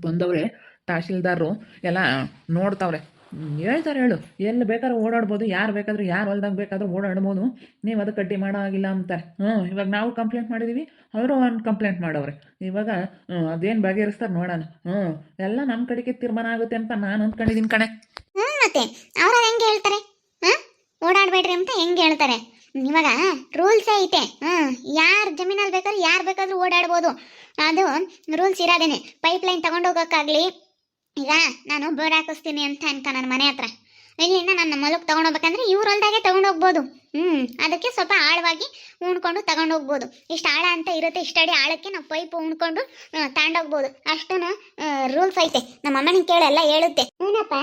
ಬಂದವ್ರೆ ತಹಶೀಲ್ದಾರರು ಎಲ್ಲ ನೋಡ್ತಾವ್ರೆ. ಹೇಳ್ತಾರೆ ಹೇಳು, ಎಲ್ಲಿ ಬೇಕಾದ್ರೂ ಓಡಾಡ್ಬೋದು, ಯಾರು ಬೇಕಾದ್ರೂ ಯಾರು ಹೊಲ್ದಾಗ ಬೇಕಾದ್ರೂ ಓಡಾಡ್ಬೋದು, ನೀವು ಅದಕ್ಕೆ ಅಡ್ಡಿ ಮಾಡೋ ಆಗಿಲ್ಲ ಅಂತಾರೆ. ಇವಾಗ ನಾವು ಕಂಪ್ಲೇಂಟ್ ಮಾಡಿದ್ದೀವಿ, ಅವರು ಒಂದು ಕಂಪ್ಲೇಂಟ್ ಮಾಡವ್ರೆ. ಇವಾಗ ಅದೇನು ಬಗೆಹರಿಸ್ತಾರೆ ನೋಡೋಣ. ಎಲ್ಲ ನಮ್ಮ ಕಡೆಗೆ ತೀರ್ಮಾನ ಆಗುತ್ತೆ ಅಂತ ನಾನು ಅಂದ್ಕೊಂಡಿದ್ದೀನಿ ಕಣೆ. ಮತ್ತೆ ಅವ್ರ ಹೆಂಗೆ ಹೇಳ್ತಾರೆ? ಓಡಾಡಬೇಡ್ರಿ ಅಂತ ಹೆಂಗೆ ಹೇಳ್ತಾರೆ? ಇವಾಗ ರೂಲ್ಸ್ ಐತೆ. ಯಾರ ಜಮೀನಲ್ಲಿ ಬೇಕಾದ್ರೂ ಯಾರು ಬೇಕಾದ್ರೂ ಓಡಾಡ್ಬೋದು. ಅದು ರೂಲ್ಸ್ ಇರೋದೇನೆ. ಪೈಪ್ ಲೈನ್ ತಗೊಂಡೋಗೋಕ್ಕಾಗಲಿ, ಈಗ ನಾನು ಬೋರ್ಡ್ ಹಾಕಿಸ್ತೀನಿ ಅಂತ ನನ್ನ ಮನೆ ಹತ್ರ, ಇಲ್ಲಿಂದ ನನ್ನ ಮೊಲಕ್ಕೆ ತೊಗೊಂಡೋಗ್ಬೇಕಂದ್ರೆ ಇವ್ರ ಹೊಲ್ದಾಗೆ ತೊಗೊಂಡೋಗ್ಬೋದು. ಅದಕ್ಕೆ ಸ್ವಲ್ಪ ಆಳವಾಗಿ ಉಣ್ಕೊಂಡು ತಗೊಂಡೋಗ್ಬೋದು. ಇಷ್ಟು ಆಳ ಅಂತ ಇರುತ್ತೆ, ಇಷ್ಟಡಿ ಆಳಕ್ಕೆ ನಾವು ಪೈಪ್ ಉಣ್ಕೊಂಡು ತಗೊಂಡೋಗ್ಬೋದು. ಅಷ್ಟು ರೂಲ್ಸ್ ಐತೆ. ನಮ್ಮ ಅಮ್ಮನಿಗೆ ಕೇಳೆಲ್ಲ ಹೇಳುತ್ತೆ. ಹೂನಪ್ಪ,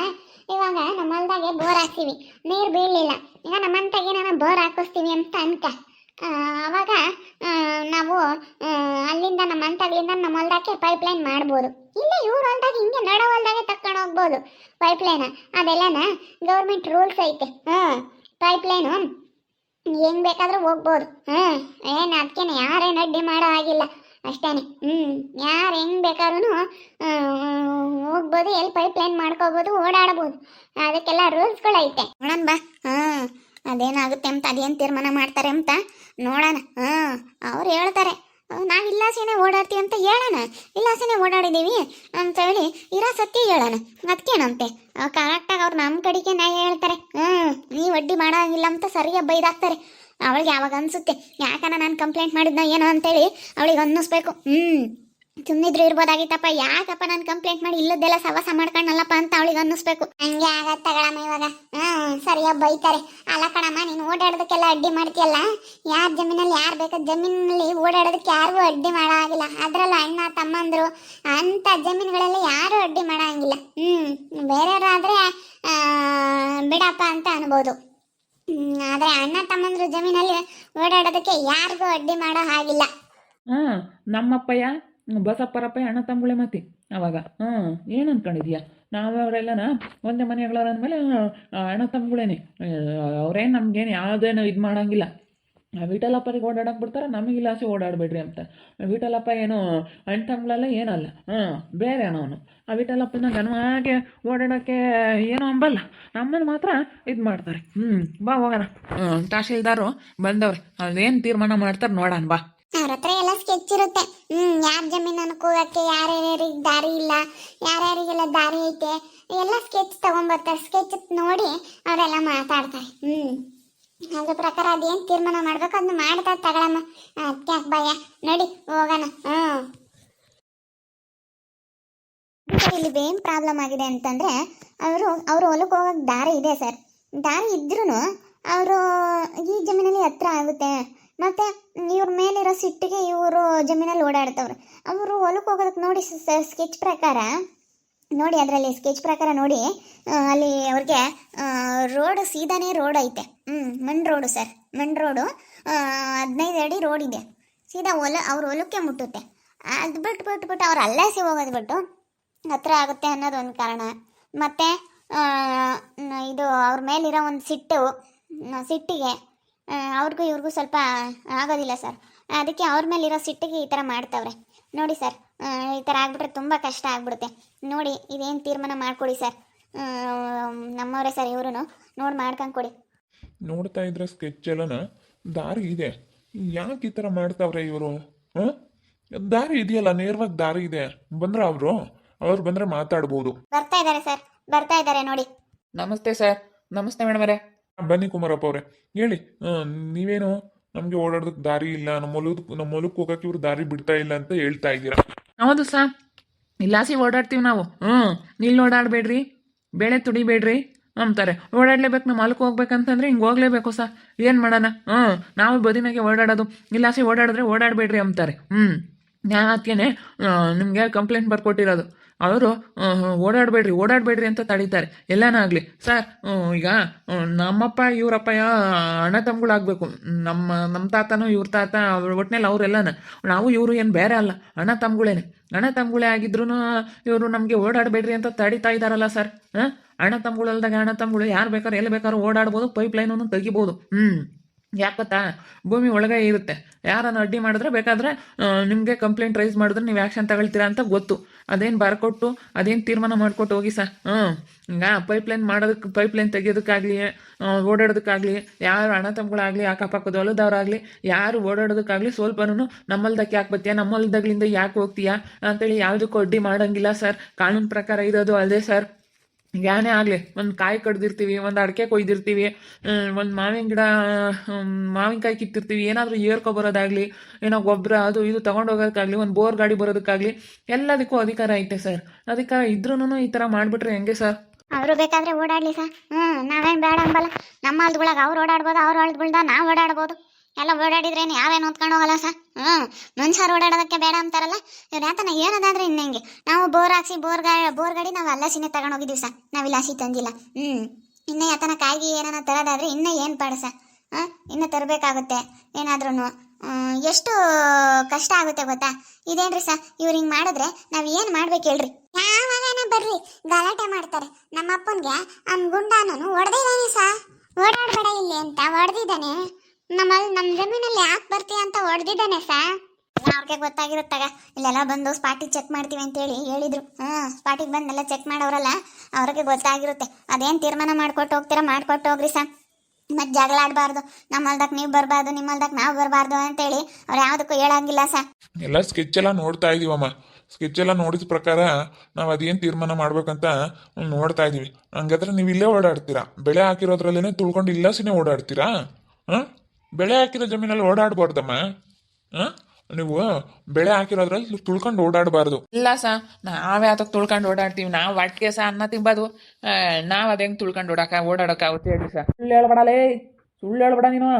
ಇವಾಗ ನಮ್ಮ ಹೊಲ್ದಾಗೆ ಬೋರ್ ಹಾಕ್ತೀವಿ, ನೀರು ಬೀಳಲಿಲ್ಲ. ಈಗ ನಮ್ಮಂತಾಗೆ ನಾನು ಬೋರ್ ಹಾಕಿಸ್ತೀವಿ ಅಂತ ಅನ್ಕ, ಅವಾಗ ನಾವು ಅಲ್ಲಿಂದ ನಮ್ಮ ಅಂತಾಗ್ಲಿಂದ ನಮ್ಮ ಹೊಲ್ದಾಗೆ ಪೈಪ್ ಲೈನ್ ಮಾಡ್ಬೋದು. ಇಲ್ಲ ಇವ್ರ ಹೊಲ್ದಾಗ ಹಿಂಗೆ ನಡೋ ಹೊಲ್ದಾಗೆ ತಕೊಂಡು ಹೋಗ್ಬೋದು ಪೈಪ್ ಲೈನ್. ಅದೆಲ್ಲನ ಗೌರ್ಮೆಂಟ್ ರೂಲ್ಸ್ ಐತೆ. ಪೈಪ್ ಲೈನು ಹೆಂಗ್ ಬೇಕಾದ್ರೂ ಹೋಗ್ಬೋದು. ಏನು ಅದಕ್ಕೇನೆ ಯಾರೇನು ಅಡ್ಡಿ ಮಾಡೋ ಆಗಿಲ್ಲ ಅಷ್ಟೇನೆ. ಯಾರು ಹೆಂಗ್ ಬೇಕಾದ್ರೂ ಹೋಗ್ಬೋದು, ಎಲ್ಲಿ ಪೈಪ್ ಲೈನ್ ಮಾಡ್ಕೋಬೋದು, ಓಡಾಡ್ಬೋದು. ಅದಕ್ಕೆಲ್ಲ ರೂಲ್ಸ್ಗಳೈತೆ. ನೋಡೋಣ ಬಾ. ಅದೇನಾಗುತ್ತೆ ಅಂತ, ಅದೇನು ತೀರ್ಮಾನ ಮಾಡ್ತಾರೆ ಅಂತ ನೋಡೋಣ. ಅವ್ರು ಹೇಳ್ತಾರೆ ನಾವು ಇಲ್ಲಾಸೇನೆ ಓಡಾಡ್ತೀವಿ ಅಂತ ಹೇಳೋಣ. ಇಲ್ಲಾಸೇನೆ ಓಡಾಡಿದ್ದೀವಿ ಅಂತ ಹೇಳಿ ಇರೋ ಸತ್ಯ ಹೇಳೋಣ. ಅದಕ್ಕೇನಂತೆ ಕರೆಕ್ಟಾಗಿ ಅವ್ರು ನಮ್ಮ ಕಡೆಗೆ ನ್ಯಾಯ ಹೇಳ್ತಾರೆ. ನೀವು ಅಡ್ಡಿ ಮಾಡೋಂಗಿಲ್ಲ ಅಂತ ಸರಿಯಾಗಿ ಬೈದಾಕ್ತಾರೆ. ಅವಳಿಗೆ ಯಾವಾಗ ಅನಿಸುತ್ತೆ, ಯಾಕನ ನಾನು ಕಂಪ್ಲೇಂಟ್ ಮಾಡಿದ್ನೋ ಏನೋ ಅಂತೇಳಿ ಅವಳಿಗೆ ಅನ್ನಿಸ್ಬೇಕು. ಸುಮ್ಮನಿದ್ರು ಇರ್ಬೋದಾಗಿತ್ತಪ್ಪ, ಯಾಕಪ್ಪ ನಾನು ಕಂಪ್ಲೇಂಟ್ ಮಾಡಿ ಇಲ್ಲದೆಲ್ಲ ಸವಾಸ ಮಾಡ್ಕೊಂಡಲ್ಲಪ್ಪ ಅಂತ ಅವಳಿಗೆ ಅನ್ನಿಸ್ಬೇಕು. ಹಂಗೆ ಆಗತ್ತ ತಗೊಳಮ್ಮ ಇವಾಗ. ಸರಿಯಾಗಿ ಬೈತಾರೆ. ಅಲ್ಲ ಕಣಮ್ಮ, ನೀನು ಓಡಾಡೋದಕ್ಕೆಲ್ಲ ಅಡ್ಡಿ ಮಾಡ್ತೀಯಲ್ಲ, ಯಾರ ಜಮೀನಲ್ಲಿ ಯಾರು ಬೇಕಾದ ಜಮೀನಲ್ಲಿ ಓಡಾಡೋದಕ್ಕೆ ಯಾರಿಗೂ ಅಡ್ಡಿ ಮಾಡೋ ಆಗಿಲ್ಲ. ಅದರಲ್ಲೂ ಅಣ್ಣ ತಮ್ಮಂದ್ರು ಅಂತ ಜಮೀನುಗಳಲ್ಲಿ ಯಾರೂ ಅಡ್ಡಿ ಮಾಡೋ ಹಂಗಿಲ್ಲ. ಬೇರೆಯವರಾದರೆ ಬಿಡಪ್ಪ ಅಂತ ಅನ್ಬೋದು. ಆದರೆ ಅಣ್ಣ ತಮ್ಮಂದ್ರು ಜಮೀನಲ್ಲಿ ಓಡಾಡೋದಕ್ಕೆ ಯಾರಿಗೂ ಅಡ್ಡಿ ಮಾಡೋ ಹಾಗಿಲ್ಲ. ನಮ್ಮಪ್ಪಯ್ಯ ಬಸಪ್ಪರಪ್ಪಯ್ಯ ಅಣ್ಣ ತಮ್ಮಗಳೇ ಮತ್ತೆ ಅವಾಗ ಏನು ಅನ್ಕೊಂಡಿದ್ಯಾ? ನಾವು ಅವರೆಲ್ಲನ ಒಂದೇ ಮನೆಗಳವ್ರ ಅಂದಮೇಲೆ ಅಣ್ಣ ತಮ್ಮಗಳೇನೆ. ಅವ್ರೇನು ನಮ್ಗೇನು ಯಾವುದೇನು ಇದು ಮಾಡೋಂಗಿಲ್ಲ. ವಿಠಲಪ್ಪರಿಗೆ ಓಡಾಡಕ್ಕೆ ಬಿಡ್ತಾರೆ, ನಮಗಿಲ್ಲ ಆಸೆ ಓಡಾಡಬೇಡ್ರಿ ಅಂತ. ವಿಠಲಪ್ಪ ಏನು ಅಣ್ಣ ತಮ್ಮಗಳೆಲ್ಲ ಏನಲ್ಲ, ಬೇರೆ ಅವನು. ಆ ವಿಠಲಪ್ಪನ ಘನವಾಗಿ ಓಡಾಡೋಕ್ಕೆ ಏನೋ ಅಂಬಲ್ಲ, ನಮ್ಮನ್ನು ಮಾತ್ರ ಇದು ಮಾಡ್ತಾರೆ. ಬಾ ಹೋಗೋಣ. ತಹಶೀಲ್ದಾರು ಬಂದವ್ರೆ, ಅದೇನು ತೀರ್ಮಾನ ಮಾಡ್ತಾರೆ ನೋಡೋಣ ಬಾ. ಅವ್ರ ಹತ್ರ ಎಲ್ಲ ಸ್ಕೆಚ್ ಇರುತ್ತೆ. ಯಾರ ಜಮೀನು ಅನ್ಕೋಗಕ್ಕೆ ಯಾರ್ಯಾರಿಗೆ ದಾರಿ ಇಲ್ಲ, ಯಾರ್ಯಾರಿಗೆಲ್ಲ ದಾರಿ ಐತೆ ಎಲ್ಲ ಸ್ಕೆಚ್ ತಗೊಂಡ್ಬರ್ತಾರೆ. ಸ್ಕೆಚ್ ನೋಡಿ ಅವರೆಲ್ಲ ಮಾತಾಡ್ತಾರೆ. ಅದ್ರ ಪ್ರಕಾರ ಅದೇನು ತೀರ್ಮಾನ ಮಾಡ್ಬೇಕು ಅದನ್ನ ಮಾಡ್ತಾರೆ ತಗೊಳಮ್ಮ. ಅದಕ್ಕೆ ಭಯ, ನಡಿ ಹೋಗೋಣ. ಇಲ್ಲಿ ಏನು ಪ್ರಾಬ್ಲಮ್ ಆಗಿದೆ ಅಂತಂದ್ರೆ, ಅವರು ಹೊಲಕ್ಕೆ ಹೋಗಕ್ಕೆ ದಾರಿ ಇದೆ ಸರ್. ದಾರಿ ಇದ್ರೂ ಅವರು ಈ ಜಮೀನಲ್ಲಿ ಹತ್ರ ಆಗುತ್ತೆ. ಮತ್ತು ಇವ್ರ ಮೇಲಿರೋ ಸಿಟ್ಟಿಗೆ ಇವರು ಜಮೀನಲ್ಲಿ ಓಡಾಡ್ತವ್ರೆ. ಅವರು ಹೊಲಕ್ಕೆ ಹೋಗೋದಕ್ಕೆ ನೋಡಿ ಸ್ಕೆಚ್ ಪ್ರಕಾರ ನೋಡಿ, ಅದರಲ್ಲಿ ಸ್ಕೆಚ್ ಪ್ರಕಾರ ನೋಡಿ, ಅಲ್ಲಿ ಅವ್ರಿಗೆ ರೋಡ್ ಸೀದಾನೇ ರೋಡ್ ಐತೆ. ಮಣ್ ರೋಡು ಸರ್, ಮಣ್ ರೋಡು 15 ಅಡಿ ರೋಡ್ ಇದೆ. ಸೀದಾ ಅವ್ರ ಹೊಲಕ್ಕೆ ಮುಟ್ಟುತ್ತೆ. ಅದು ಬಿಟ್ಟು ಅವ್ರು ಅಲ್ಲಾಸಿ ಹೋಗೋದು ಬಿಟ್ಟು ಹತ್ರ ಆಗುತ್ತೆ ಅನ್ನೋದು ಒಂದು ಕಾರಣ. ಮತ್ತು ಇದು ಅವ್ರ ಮೇಲಿರೋ ಒಂದು ಸಿಟ್ಟಿಗೆ ಅವ್ರಿಗೂ ಇವ್ರಿಗೂ ಸ್ವಲ್ಪ ಆಗೋದಿಲ್ಲ ಸರ್. ಅದಕ್ಕೆ ಅವ್ರ ಮೇಲಿರೋ ಸಿಟ್ಟಿಗೆ ಈ ಥರ ಮಾಡ್ತವ್ರೆ ನೋಡಿ ಸರ್. ಈ ಥರ ಆಗ್ಬಿಟ್ರೆ ತುಂಬ ಕಷ್ಟ ಆಗ್ಬಿಡುತ್ತೆ. ನೋಡಿ ಇದೇನು ತೀರ್ಮಾನ ಮಾಡಿಕೊಡಿ ಸರ್. ನಮ್ಮವರೇ ಸರ್ ಇವರು, ನೋಡಿ ಮಾಡ್ಕೊಂಡು ಕೊಡಿ. ನೋಡ್ತಾ ಇದ್ರೆ ಸ್ಕೆಚ್ ಎಲ್ಲನ ದಾರಿ ಇದೆ, ಯಾಕೆ ಈ ಥರ ಮಾಡ್ತಾವ್ರೆ ಇವರು? ದಾರಿ ಇದೆಯಲ್ಲ, ನೇರವಾಗಿ ದಾರಿ ಇದೆ. ಬಂದ್ರೆ ಅವ್ರು ಬಂದರೆ ಮಾತಾಡ್ಬೋದು. ಬರ್ತಾ ಇದ್ದಾರೆ ಸರ್, ಬರ್ತಾ ಇದ್ದಾರೆ ನೋಡಿ. ನಮಸ್ತೆ ಸರ್. ನಮಸ್ತೆ ಮೇಡಮರೇ. ಬನ್ನಿ ಕುಮಾರಪ್ಪ ಅವರೇ, ಹೇಳಿ. ನೀವೇನು ನಮಗೆ ಓಡಾಡೋದಕ್ಕೆ ದಾರಿ ಇಲ್ಲ, ನಮ್ಮ ಹೊಲಕ್ಕೆ ಹೋಗಕ್ಕೆ ಇವ್ರು ದಾರಿ ಬಿಡ್ತಾ ಇಲ್ಲ ಅಂತ ಹೇಳ್ತಾ ಇದ್ದೀರಾ? ಹೌದು ಸರ್, ಇಲ್ಲಾಸಿ ಓಡಾಡ್ತೀವಿ ನಾವು. ಇಲ್ಲಿ ಓಡಾಡಬೇಡ್ರಿ, ಬೇಳೆ ತುಡಿಬೇಡ್ರಿ ಅಂತಾರೆ. ಓಡಾಡ್ಲೇಬೇಕು, ನಮ್ಮ ಹೊಲಕ್ಕೆ ಹೋಗ್ಬೇಕಂತಂದ್ರೆ ಹಿಂಗೆ ಹೋಗ್ಲೇಬೇಕು ಸರ್. ಏನು ಮಾಡೋಣ? ನಾವು ಬದಿನಾಗೆ ಓಡಾಡೋದು, ಇಲ್ಲಾಸಿ ಓಡಾಡಿದ್ರೆ ಓಡಾಡಬೇಡ್ರಿ ಅಂತಾರೆ. ನಾನು ಅದಕ್ಕೇನೆ ನಿಮಗೆ ಕಂಪ್ಲೇಂಟ್ ಬರ್ಕೊಟ್ಟಿರೋದು. ಅವರು ಓಡಾಡಬೇಡ್ರಿ ಅಂತ ತಡೀತಾರೆ. ಎಲ್ಲಾನ ಆಗಲಿ ಸರ್. ಈಗ ನಮ್ಮಪ್ಪ ಇವರಪ್ಪಯ್ಯ ಅಣ್ಣ ತಮ್ಮಗಳಾಗಬೇಕು. ನಮ್ಮ ತಾತನೂ ಇವ್ರ ತಾತ ಒಟ್ಟಿನಲ್ಲಿ ಅವರೆಲ್ಲನ, ನಾವು ಇವರು ಏನು ಬೇರೆ ಅಲ್ಲ, ಅಣ್ಣ ತಮ್ಮಗಳೇ ಆಗಿದ್ರು ಇವರು ನಮಗೆ ಓಡಾಡಬೇಡ್ರಿ ಅಂತ ತಡೀತಾ ಇದ್ದಾರಲ್ಲ ಸರ್. ಅಣ್ಣ ತಮ್ಮಗಳಲ್ದಾಗ ಅಣ್ಣ ತಮ್ಮಗಳು ಯಾರು ಬೇಕಾದ್ರೂ ಎಲ್ಲಿ ಬೇಕಾದ್ರೂ ಓಡಾಡ್ಬೋದು, ಪೈಪ್ ಲೈನನ್ನು ತೆಗಿಬೋದು. ಯಾಕೆ ಗೊತ್ತಾ, ಭೂಮಿ ಒಳಗೆ ಇರುತ್ತೆ. ಯಾರನ್ನು ಅಡ್ಡಿ ಮಾಡಿದ್ರೆ ಬೇಕಾದರೆ ನಿಮಗೆ ಕಂಪ್ಲೇಂಟ್ ರೈಸ್ ಮಾಡಿದ್ರೆ ನೀವು ಆ್ಯಕ್ಷನ್ ತಗೊಳ್ತೀರಾ ಅಂತ ಗೊತ್ತು. ಅದೇನು ಬರ್ಕೊಟ್ಟು ಅದೇನು ತೀರ್ಮಾನ ಮಾಡಿಕೊಟ್ಟು ಹೋಗಿ ಸರ್. ಈಗ ಪೈಪ್ಲೈನ್ ತೆಗಿಯೋದಕ್ಕಾಗಲಿ ಓಡಾಡೋದಕ್ಕಾಗಲಿ ಯಾರು ಅಣ್ಣ ತಮ್ಮಗಳಾಗಲಿ ಅಕ್ಕಪಕ್ಕದ ಹೊಲದವ್ರಾಗಲಿ ಯಾರು ಓಡಾಡೋದಕ್ಕಾಗಲಿ ಸ್ವಲ್ಪನೂ ನಮ್ಮಲ್ದಕ್ಕೆ ಯಾಕೆ ಬರ್ತೀಯಾ, ನಮ್ಮಲ್ದಾಗ್ಲಿಂದ ಯಾಕೆ ಹೋಗ್ತೀಯಾ ಅಂತೇಳಿ ಯಾವುದಕ್ಕೂ ಅಡ್ಡಿ ಮಾಡೋಂಗಿಲ್ಲ ಸರ್. ಕಾನೂನು ಪ್ರಕಾರ ಇರೋದು ಅಲ್ಲದೆ ಸರ್. ಏನೇ ಆಗಲಿ, ಒಂದು ಕಾಯಿ ಕಡ್ದಿರ್ತೀವಿ, ಒಂದು ಅಡಿಕೆ ಕೊಯ್ದಿರ್ತೀವಿ, ಒಂದು ಮಾವಿನಕಾಯಿ ಕಿತ್ತಿರ್ತೀವಿ, ಏನಾದರೂ ಏರ್ಕೊಬರೋದಾಗಲಿ, ಏನೋ ಗೊಬ್ಬರ ಅದು ಇದು ತೊಗೊಂಡೋಗೋದಕ್ಕಾಗಲಿ, ಒಂದು ಬೋರ್ ಗಾಡಿ ಬರೋದಕ್ಕಾಗಲಿ ಎಲ್ಲದಕ್ಕೂ ಅಧಿಕಾರ ಐತೆ ಸರ್. ಅಧಿಕಾರ ಇದ್ರೂ ಈ ಥರ ಮಾಡಿಬಿಟ್ರೆ ಹೆಂಗೆ ಸರ್? ಅವರು ಬೇಕಾದ್ರೆ ಓಡಾಡ್ಲಿ ಸರ್. ನಾವೇನು ಬೇಡ ಅಂಬಲ್ಲ. ನಮ್ಮ ಹೊಲ್ದೊಳಗೆ ಅವ್ರು ಓಡಾಡ್ಬೋದು, ಅವ್ರ ಹೊಲ್ದಗಳ್ದ ನಾವು ಓಡಾಡ್ಬೋದು. ಎಲ್ಲ ಓಡಾಡಿದ್ರೇನು ಯಾವೇನು ಹೊತ್ಕೊಂಡು ಹೋಗಲ್ಲ ಸರ್. ಮನುಷ್ಯರು ಓಡಾಡೋದಕ್ಕೆ ಬೇಡ ಅಂತಾರಲ್ಲ, ಇವ್ರು ಯಾತನ ಏನದಾದ್ರೆ ಇನ್ನೆಂಗೆ. ನಾವು ಬೋರ್ ಹಾಕ್ಸಿ ಬೋರ್ ಗಾಡಿ ನಾವು ಅಲ್ಲಸಿನೇ ತಗೊಂಡೋಗಿದ್ದೀವಿ ಸರ್. ನಾವು ಇಲ್ಲಿ ಹಸಿ ತಂದಿಲ್ಲ. ಇನ್ನೂ ಯಾತನ ಕಾಯಿಗೆ ಏನಾನ ತರೋದಾದ್ರೆ ಇನ್ನೂ ಏನು ಪಾಡು ಸರ್. ಇನ್ನೂ ತರಬೇಕಾಗುತ್ತೆ ಏನಾದ್ರೂ. ಎಷ್ಟು ಕಷ್ಟ ಆಗುತ್ತೆ ಗೊತ್ತಾ. ಇದೇನ್ರಿ ಸರ್, ಇವ್ರು ಹಿಂಗೆ ಮಾಡಿದ್ರೆ ನಾವು ಏನು ಮಾಡ್ಬೇಕು ಹೇಳ್ರಿ? ಯಾವಾಗನ ಬರ್ರಿ ಗಲಾಟೆ ಮಾಡ್ತಾರೆ. ನಮ್ಮ ಅಪ್ಪನಿಗೆ ಗುಂಡಾನು ಹೊಡೆದಿದ್ದಾನೆ ಸರ್. ಓಡಾಡಬೇಡ ಇಲ್ಲಿ ಅಂತ ಹೊಡೆದಿದ್ದಾನೆ. ನಮ್ಮ ಜಮೀನಲ್ಲಿ ಯಾಕೆ ಬರ್ತೀಯ ಅಂತ ಹೊಡೆದಿದ್ದಾನೆ ಸರ್. ಅವ್ರಿಗೆ ಗೊತ್ತಾಗಿರುತ್ತಾಗ ಇಲ್ಲೆಲ್ಲ ಬಂದು ಸ್ಪಾಟಿಗೆ ಚೆಕ್ ಮಾಡ್ತೀವಿ ಅಂತೇಳಿ ಹೇಳಿದ್ರು. ಸ್ಪಾಟಿಗೆ ಬಂದೆಲ್ಲ ಚೆಕ್ ಮಾಡೋರಲ್ಲ, ಅವ್ರಿಗೆ ಗೊತ್ತಾಗಿರುತ್ತೆ. ಅದೇನು ತೀರ್ಮಾನ ಮಾಡ್ಕೊಟ್ಟು ಹೋಗ್ತೀರಾ ಮಾಡ್ಕೊಟ್ಟು ಹೋಗ್ರಿ ಸರ್. ಮತ್ತೆ ಜಗಳ ಆಡಬಾರ್ದು. ನಮ್ಮ ಹೊಲ್ದಕ್ಕೆ ನೀವು ಬರಬಾರ್ದು, ನಿಮ್ಮ ಹೊಲ್ದಕ್ಕೆ ನಾವು ಬರಬಾರ್ದು ಅಂತೇಳಿ ಅವ್ರು ಯಾವುದಕ್ಕೂ ಹೇಳಂಗಿಲ್ಲ ಸರ್. ಎಲ್ಲ ಸ್ಕೆಚ್ ಎಲ್ಲ ನೋಡ್ತಾ ಇದೀವಮ್ಮ. ಸ್ಕೆಚ್ ಎಲ್ಲ ನೋಡಿದ ಪ್ರಕಾರ ನಾವು ಅದೇನು ತೀರ್ಮಾನ ಮಾಡ್ಬೇಕಂತ ನೋಡ್ತಾ ಇದೀವಿ. ಹಂಗಾದ್ರೆ ನೀವು ಇಲ್ಲೇ ಓಡಾಡ್ತೀರಾ? ಬೆಳೆ ಹಾಕಿರೋದ್ರಲ್ಲೇ ತುಳ್ಕೊಂಡು ಇಲ್ಲಸಿನೇ ಓಡಾಡ್ತೀರಾ? ಬೆಳೆ ಹಾಕಿರೋ ಜಮೀನಲ್ಲಿ ಓಡಾಡ್ಬಾರ್ದಮ್ಮ. ನೀವು ಬೆಳೆ ಹಾಕಿರೋದ್ರಲ್ಲಿ ತುಳ್ಕೊಂಡು ಓಡಾಡಬಾರ್ದು. ಇಲ್ಲ ಸರ್, ನಾವೇ ಅದಕ್ಕೆ ತುಳ್ಕೊಂಡು ಓಡಾಡ್ತೀವಿ. ನಾವು ವಾಟ್ಕೆ ಸಹ ಅನ್ನ ತಿಂಬೋದು, ನಾವು ಅದು ಹೆಂಗೆ ತುಳ್ಕೊಂಡು ಓಡಾಡೋಕ್ಕಾಗುತ್ತೆ ಹೇಳಿ ಸರ್? ಸುಳ್ಳು ಹೇಳ್ಬೇಡಲೇ, ಸುಳ್ಳು ಹೇಳ್ಬೇಡ ನೀನು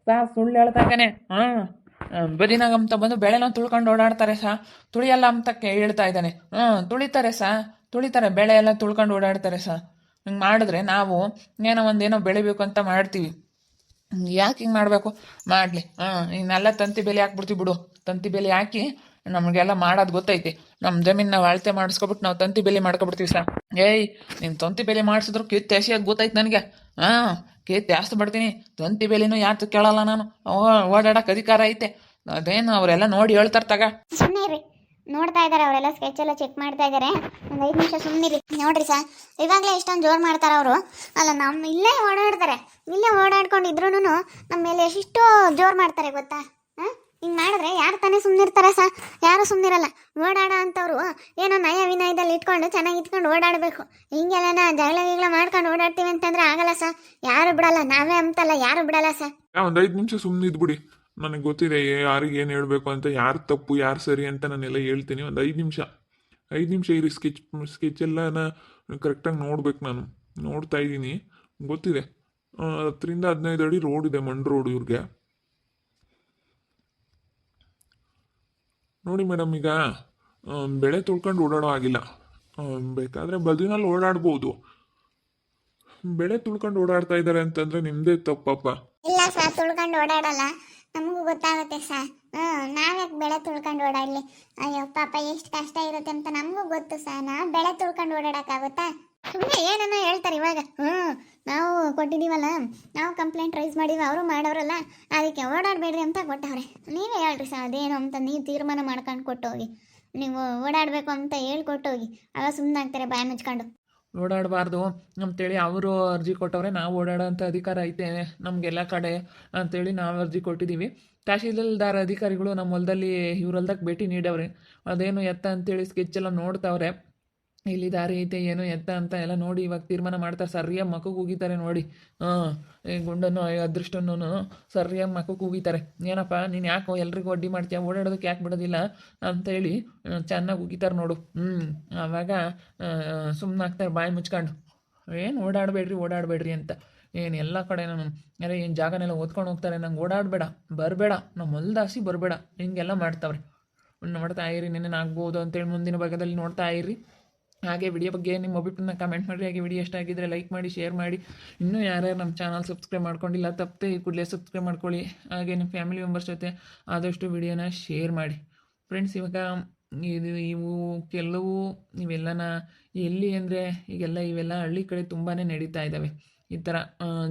ಸರ್. ಸುಳ್ಳು ಹೇಳ್ತಾ ಇದ್ದಾನೆ. ಬದಿನಾಗಂತ ಬಂದು ಬೆಳೆನ ತುಳ್ಕೊಂಡು ಓಡಾಡ್ತಾರೆ ಸರ್. ತುಳಿಯಲ್ಲ ಅಂತಕ್ಕೆ ಹೇಳ್ತಾ ಇದ್ದಾನೆ. ತುಳಿತಾರೆ ಸರ್, ತುಳಿತಾರೆ. ಬೆಳೆ ಎಲ್ಲ ತುಳ್ಕೊಂಡು ಓಡಾಡ್ತಾರೆ ಸರ್. ಹಿಂಗೆ ಮಾಡಿದ್ರೆ ನಾವು ಒಂದೇನೋ ಬೆಳಿಬೇಕು ಅಂತ ಮಾಡ್ತೀವಿ. ಯಾಕೆ ಹಿಂಗೆ ಮಾಡಬೇಕು? ಮಾಡಲಿ. ಇನ್ನೆಲ್ಲ ತಂತಿ ಬೇಲಿ ಹಾಕ್ಬಿಡ್ತೀವಿ ಬಿಡು. ತಂತಿ ಬೇಲಿ ಹಾಕಿ ನಮಗೆಲ್ಲ ಮಾಡೋದು ಗೊತ್ತೈತಿ. ನಮ್ಮ ಜಮೀನು ನಾವು ಅಳತೆ ಮಾಡಿಸ್ಕೊಬಿಟ್ಟು ನಾವು ತಂತಿ ಬೇಲಿ ಮಾಡ್ಕೊಬಿಡ್ತೀವಿ ಸರ್. ನೀನು ತಂತಿ ಬೇಲಿ ಮಾಡಿಸಿದ್ರು ಕಿತ್ತು ಎಸಿಯೋದು ಗೊತ್ತೈತೆ ನನಗೆ. ಕಿತ್ತು ಜಾಸ್ತಿ ಬಿಡ್ತೀನಿ. ತಂತಿ ಬೇಲಿನೂ ಯಾತು ಕೇಳಲ್ಲ ನಾನು. ಓಡಾಡೋಕೆ ಅಧಿಕಾರ ಐತೆ. ಅದೇನು ಅವರೆಲ್ಲ ನೋಡಿ ಹೇಳ್ತಾರೆ ತಗ. ಸುಮ್ಮನೆ ರೀ, ನೋಡ್ತಾ ಇದ್ದಾರೆ ಅವರೆಲ್ಲ. ಸ್ಕೆಚ್ ಎಲ್ಲ ಚೆಕ್ ಮಾಡ್ತಾ ಇದ್ದಾರೆ. ಒಂದು 5 ನಿಮಿಷ ಸುಮ್ಮನಿರಿ. ನೋಡ್ರಿ ಸರ್, ಇವಾಗಲೇ ಇಷ್ಟೊಂದು ಜೋರು ಮಾಡ್ತಾರೆ ಅವರು. ಅಲ್ಲ, ನಮ್ಮ ಇಲ್ಲೇ ಓಡಾಡ್ತಾರೆ. ಇಲ್ಲೇ ಓಡಾಡ್ಕೊಂಡಿದ್ರು ನಮ್ಮ ಮೇಲೆ ಎಷ್ಟೋ ಜೋರು ಮಾಡ್ತಾರೆ ಗೊತ್ತಾ. ಹಿಂಗೆ ಮಾಡಿದ್ರೆ ಯಾರು ತಾನೇ ಸುಮ್ಮನಿರ್ತಾರೆ ಸರ್? ಯಾರು ಸುಮ್ಮನಿರಲ್ಲ. ಓಡಾಡೋ ಅಂಥವ್ರು ಏನೋ ನಯ ವಿನಯದಲ್ಲಿ ಇಟ್ಕೊಂಡು ಚೆನ್ನಾಗಿ ಇಟ್ಕೊಂಡು ಓಡಾಡಬೇಕು. ಹಿಂಗೆಲ್ಲ ಜಗಳ ಮಾಡ್ಕೊಂಡು ಓಡಾಡ್ತೀವಿ ಅಂತಂದ್ರೆ ಆಗಲ್ಲ ಸರ್. ಯಾರು ಬಿಡಲ್ಲ. ನಾವೇ ಅಂತಲ್ಲ, ಯಾರು ಬಿಡಲ್ಲ ಸರ್. ಒಂದು 5 ನಿಮಿಷ ಸುಮ್ಮನೆ ಇದ್ಬಿಡಿ. ನನಗೆ ಗೊತ್ತಿದೆ ಯಾರಿಗೆ ಏನು ಹೇಳಬೇಕು ಅಂತ, ಯಾರು ತಪ್ಪು ಯಾರು ಸರಿ ಅಂತ ನಾನೆಲ್ಲ ಹೇಳ್ತೀನಿ. ಒಂದು 5 ನಿಮಿಷ ಇರಿ. ಸ್ಕೆಚ್ ಎಲ್ಲ ಕರೆಕ್ಟಾಗಿ ನೋಡ್ಬೇಕು. ನಾನು ನೋಡ್ತಾ ಇದ್ದೀನಿ, ಗೊತ್ತಿದೆ. 10ರಿಂದ 15 ಅಡಿ ರೋಡ್ ಇದೆ, ಮಣ್ಣು ರೋಡ್ ಇವ್ರಿಗೆ. ನೋಡಿ ಮೇಡಮ್, ಈಗ ಬೆಳೆ ತುಳ್ಕೊಂಡು ಓಡಾಡೋ ಆಗಿಲ್ಲ. ಬೇಕಾದರೆ ಬದಿನಲ್ಲಿ ಓಡಾಡ್ಬೋದು. ಬೆಳೆ ತುಳ್ಕೊಂಡು ಓಡಾಡ್ತಾ ಇದ್ದಾರೆ ಅಂತಂದರೆ ನಿಮ್ಮದೇ ತಪ್ಪಪ್ಪ. ಇಲ್ಲ ಸರ್, ತುಳ್ಕೊಂಡು ಓಡಾಡಲ್ಲ. ನಮಗೂ ಗೊತ್ತಾಗುತ್ತೆ ಸರ್. ನಾವ್ಯಾಕೆ ಬೆಳೆ ತುಳ್ಕೊಂಡು ಓಡಾಡಲಿ? ಅಯ್ಯೋ ಪಾಪ, ಎಷ್ಟು ಕಷ್ಟ ಇರುತ್ತೆ ಅಂತ ನಮಗೂ ಗೊತ್ತು ಸರ್. ನಾವು ಬೆಳೆ ತುಳ್ಕೊಂಡು ಓಡಾಡೋಕ್ಕಾಗುತ್ತಾ? ಸುಮ್ಮನೆ ಏನೇನೋ ಹೇಳ್ತಾರೆ ಇವಾಗ. ನಾವು ಕೊಟ್ಟಿದ್ದೀವಲ್ಲ, ನಾವು ಕಂಪ್ಲೇಂಟ್ ರೈಸ್ ಮಾಡಿದ್ವಿ, ಅವರು ಮಾಡೋರಲ್ಲ, ಅದಕ್ಕೆ ಓಡಾಡಬೇಡ್ರಿ ಅಂತ ಕೊಟ್ಟವ್ರೆ. ನೀವೇ ಹೇಳ್ರಿ ಸರ್ ಅದೇನು ಅಂತ. ನೀವು ತೀರ್ಮಾನ ಮಾಡ್ಕೊಂಡು ಕೊಟ್ಟೋಗಿ, ನೀವು ಓಡಾಡಬೇಕು ಅಂತ ಹೇಳ್ಕೊಟ್ಟೋಗಿ. ಆಗ ಸುಮ್ಮನೆ ಆಗ್ತಾರೆ ಬಾಯಿ ಮುಚ್ಕೊಂಡು. ಓಡಾಡಬಾರ್ದು ಅಂತೇಳಿ ಅವರು ಅರ್ಜಿ ಕೊಟ್ಟವ್ರೆ. ನಾವು ಓಡಾಡೋಂಥ ಅಧಿಕಾರ ಐತೆ ನಮಗೆಲ್ಲ ಕಡೆ ಅಂತೇಳಿ ನಾವು ಅರ್ಜಿ ಕೊಟ್ಟಿದ್ದೀವಿ. ತಹಶೀಲ್ದಾರ್ ಅಧಿಕಾರಿಗಳು ನಮ್ಮ ಹೊಲದಲ್ಲಿ ಇವ್ರ ಹೊಲ್ದಕ್ಕೆ ಭೇಟಿ ನೀಡವ್ರೆ. ಅದೇನು ಎತ್ತ ಅಂತೇಳಿ ಸ್ಕೆಚ್ ಎಲ್ಲ ನೋಡ್ತಾವ್ರೆ. ಇಲ್ಲಿ ದಾರಿ ಐತೆ ಏನು ಎತ್ತ ಅಂತ ಎಲ್ಲ ನೋಡಿ ಇವಾಗ ತೀರ್ಮಾನ ಮಾಡ್ತಾರೆ. ಸರಿಯಾಗಿ ಮಕ್ಕಕ್ಕೆ ಹೋಗಿತಾರೆ ನೋಡಿ. ಈ ಗುಂಡನ್ನು ಅದೃಷ್ಟನ್ನು ಸರಿಯಾಗಿ ಮಕ್ಕಕ್ಕೆ ಹೋಗಿತಾರೆ. ಏನಪ್ಪ ನೀನು ಯಾಕೋ ಎಲ್ರಿಗೂ ಅಡ್ಡಿ ಮಾಡ್ತೀಯ, ಓಡಾಡೋದಕ್ಕೆ ಯಾಕೆ ಬಿಡೋದಿಲ್ಲ ಅಂತೇಳಿ ಚೆನ್ನಾಗಿ ಹೋಗಿತಾರೆ ನೋಡು. ಆವಾಗ ಸುಮ್ಮನಾಗ್ತಾರೆ ಬಾಯಿ ಮುಚ್ಕೊಂಡು. ಏನು ಓಡಾಡಬೇಡ್ರಿ ಅಂತ. ಏನು ಎಲ್ಲ ಕಡೆ ನಾನು ಏನು ಜಾಗನೆಲ್ಲ ಓದ್ಕೊಂಡು ಹೋಗ್ತಾರೆ. ನಂಗೆ ಓಡಾಡಬೇಡ, ಬರಬೇಡ, ನಮ್ಮ ಹೊಲ್ದಾಸಿ ಬರಬೇಡ, ಹಿಂಗೆಲ್ಲ ಮಾಡ್ತಾವ್ರೆ. ನೋಡ್ತಾ ಇರಿ, ನೆನ್ನೆ ಆಗ್ಬೋದು ಅಂತೇಳಿ ಮುಂದಿನ ಭಾಗದಲ್ಲಿ ನೋಡ್ತಾ ಇರಿ. ಹಾಗೆ ವಿಡಿಯೋ ಬಗ್ಗೆ ನಿಮ್ಮ ಅಭಿಪ್ರಾಯನ ಕಮೆಂಟ್ ಮಾಡಿರಿ. ಹಾಗೆ ವಿಡಿಯೋ ಇಷ್ಟ ಆಗಿದ್ದರೆ ಲೈಕ್ ಮಾಡಿ, ಶೇರ್ ಮಾಡಿ. ಇನ್ನೂ ಯಾರ್ಯಾರು ನಮ್ಮ ಚಾನಲ್ ಸಬ್ಸ್ಕ್ರೈಬ್ ಮಾಡ್ಕೊಂಡಿಲ್ಲ ತಪ್ಪದೆ ಈ ಕೂಡಲೇ ಸಬ್ಸ್ಕ್ರೈಬ್ ಮಾಡ್ಕೊಳ್ಳಿ. ಹಾಗೆ ನಿಮ್ಮ ಫ್ಯಾಮಿಲಿ ಮೆಂಬರ್ಸ್ ಜೊತೆ ಆದಷ್ಟು ವಿಡಿಯೋನ ಶೇರ್ ಮಾಡಿ ಫ್ರೆಂಡ್ಸ್. ಇವಾಗ ಇವು ಕೆಲವು ಇವೆಲ್ಲನ ಎಲ್ಲಿ ಅಂದರೆ ಈಗೆಲ್ಲ ಇವೆಲ್ಲ ಹಳ್ಳಿ ಕಡೆ ತುಂಬಾ ನಡೀತಾ ಇದ್ದಾವೆ. ಈ ಥರ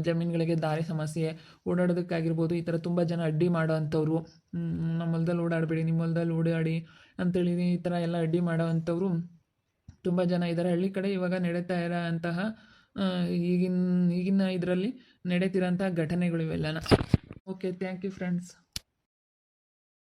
ಜಮೀನುಗಳಿಗೆ ದಾರಿ ಸಮಸ್ಯೆ ಓಡಾಡೋದಕ್ಕಾಗಿರ್ಬೋದು, ಈ ಥರ ತುಂಬ ಜನ ಅಡ್ಡಿ ಮಾಡೋ ಅಂಥವ್ರು, ನಮ್ಮ ಹೊಲ್ದಲ್ಲಿ ಓಡಾಡಬೇಡಿ, ನಿಮ್ಮ ಹೊಲ್ದಲ್ಲಿ ಓಡಾಡಿ ಅಂತೇಳಿ ಈ ಥರ ಎಲ್ಲ ಅಡ್ಡಿ ಮಾಡೋ ಅಂಥವ್ರು ತುಂಬ ಜನ ಇದ್ದಾರೆ. ಹಳ್ಳಿ ಕಡೆ ಇವಾಗ ನಡೀತಾ ಇರೋ ಅಂತಹ ಈಗಿನ ಇದರಲ್ಲಿ ನಡೀತಿರೋಂಥ ಘಟನೆಗಳು ಇವೆಲ್ಲನ. Okay, thank you friends.